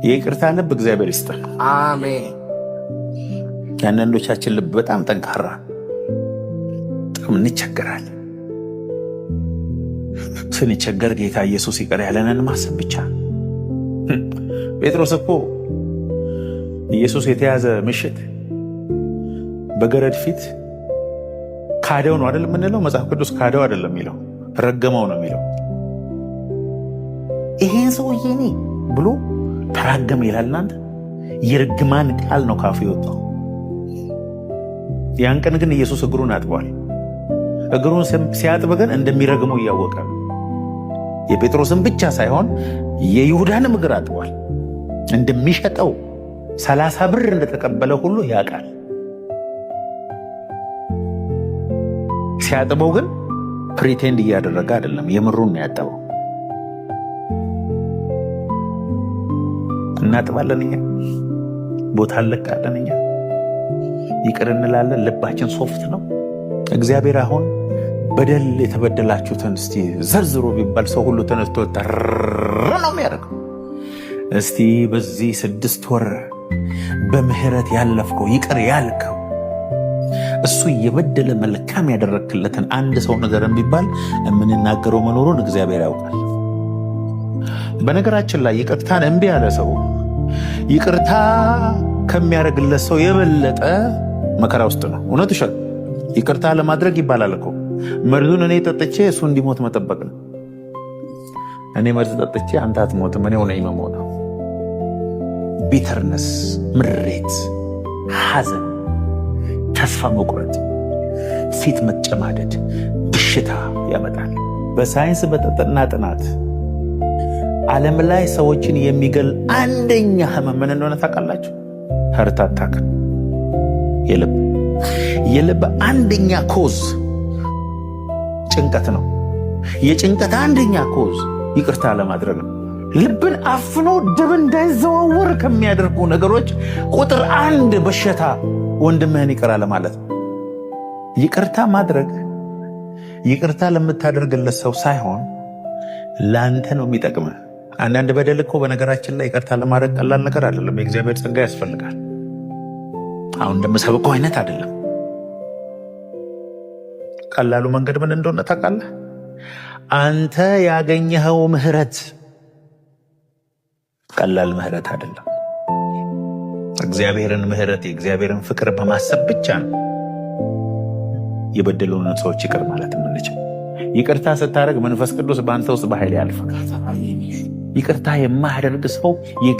የይቅርታ ልብ እግዚአብሔር ይስጥ። አሜን። የአንዳንዶቻችን ልብ በጣም ጠንካራ፣ በጣም እንቸገራለን። ስንቸገር ጌታ ኢየሱስ ይቅር ያለንን ማሰብ ብቻ። ጴጥሮስ እኮ ኢየሱስ የተያዘ ምሽት በገረድ ፊት ካደው ነው አይደል የምንለው? መጽሐፍ ቅዱስ ካደው አይደለም የሚለው፣ ረገመው ነው የሚለው። ይሄን ሰውዬ እኔ ብሎ ተራገመ ይላል። እናንተ የርግማን ቃል ነው ካፉ የወጣው። ያን ቀን ግን ኢየሱስ እግሩን አጥቧል። እግሩን ሲያጥብ ግን እንደሚረግመው እያወቀ የጴጥሮስን ብቻ ሳይሆን የይሁዳንም እግር አጥቧል። እንደሚሸጠው 30 ብር እንደተቀበለ ሁሉ ያውቃል። ሲያጥበው ግን ፕሪቴንድ እያደረገ አይደለም፣ የምሩን ነው ያጠበው። እናጥባለን እኛ፣ ቦታ እንለቃለን እኛ፣ ይቅር እንላለን። ልባችን ሶፍት ነው። እግዚአብሔር አሁን በደል የተበደላችሁትን እስቲ ዘርዝሮ ቢባል ሰው ሁሉ ተነስቶ ጠር ነው የሚያደርገው። እስቲ በዚህ 6 ወር በምህረት ያለፍከው ይቅር ያልከው እሱ እየበደለ መልካም ያደረክለትን አንድ ሰው ነገርን ቢባል የምንናገረው መኖሩን እግዚአብሔር ያውቃል። በነገራችን ላይ ይቅርታን እምቢ ያለ ሰው ይቅርታ ከሚያደርግለት ሰው የበለጠ መከራ ውስጥ ነው። እውነት ይሻል። ይቅርታ ለማድረግ ይባላል እኮ መርዙን እኔ ጠጥቼ እሱ እንዲሞት መጠበቅ ነው። እኔ መርዝ ጠጥቼ አንተ አትሞትም፣ እኔ ሆነ የምሞተው። ቢተርነስ፣ ምሬት፣ ሐዘን፣ ተስፋ መቁረጥ፣ ፊት መጨማደድ፣ በሽታ ያመጣል። በሳይንስ በተጠና ጥናት ዓለም ላይ ሰዎችን የሚገል አንደኛ ህመም ምን እንደሆነ ታውቃላችሁ? ሀርት አታክ። የልብ አንደኛ ኮዝ ጭንቀት ነው። የጭንቀት አንደኛ ኮዝ ይቅርታ ለማድረግ ነው። ልብን አፍኖ ደም እንዳይዘዋወር ከሚያደርጉ ነገሮች ቁጥር 1 በሽታ ወንድምህን ይቅር አለ ማለት ነው። ይቅርታ ማድረግ ይቅርታ ለምታደርግለት ሰው ሳይሆን ለአንተ ነው የሚጠቅምህ። አንዳንድ በደል እኮ በነገራችን ላይ ይቅርታ ለማድረግ ቀላል ነገር አይደለም። የእግዚአብሔር ጸጋ ያስፈልጋል። አሁን እንደምሰብከው አይነት አይደለም። ቀላሉ መንገድ ምን እንደሆነ ታውቃለህ? አንተ ያገኘኸው ምህረት ቀላል ምህረት አይደለም። እግዚአብሔርን ምህረት፣ የእግዚአብሔርን ፍቅር በማሰብ ብቻ ነው የበደሉንን ሰዎች ይቅር ማለት የምንችል። ይቅርታ ስታደርግ መንፈስ ቅዱስ በአንተ ውስጥ በኃይል ያልፋል። ይቅርታ የማያደርግ ሰው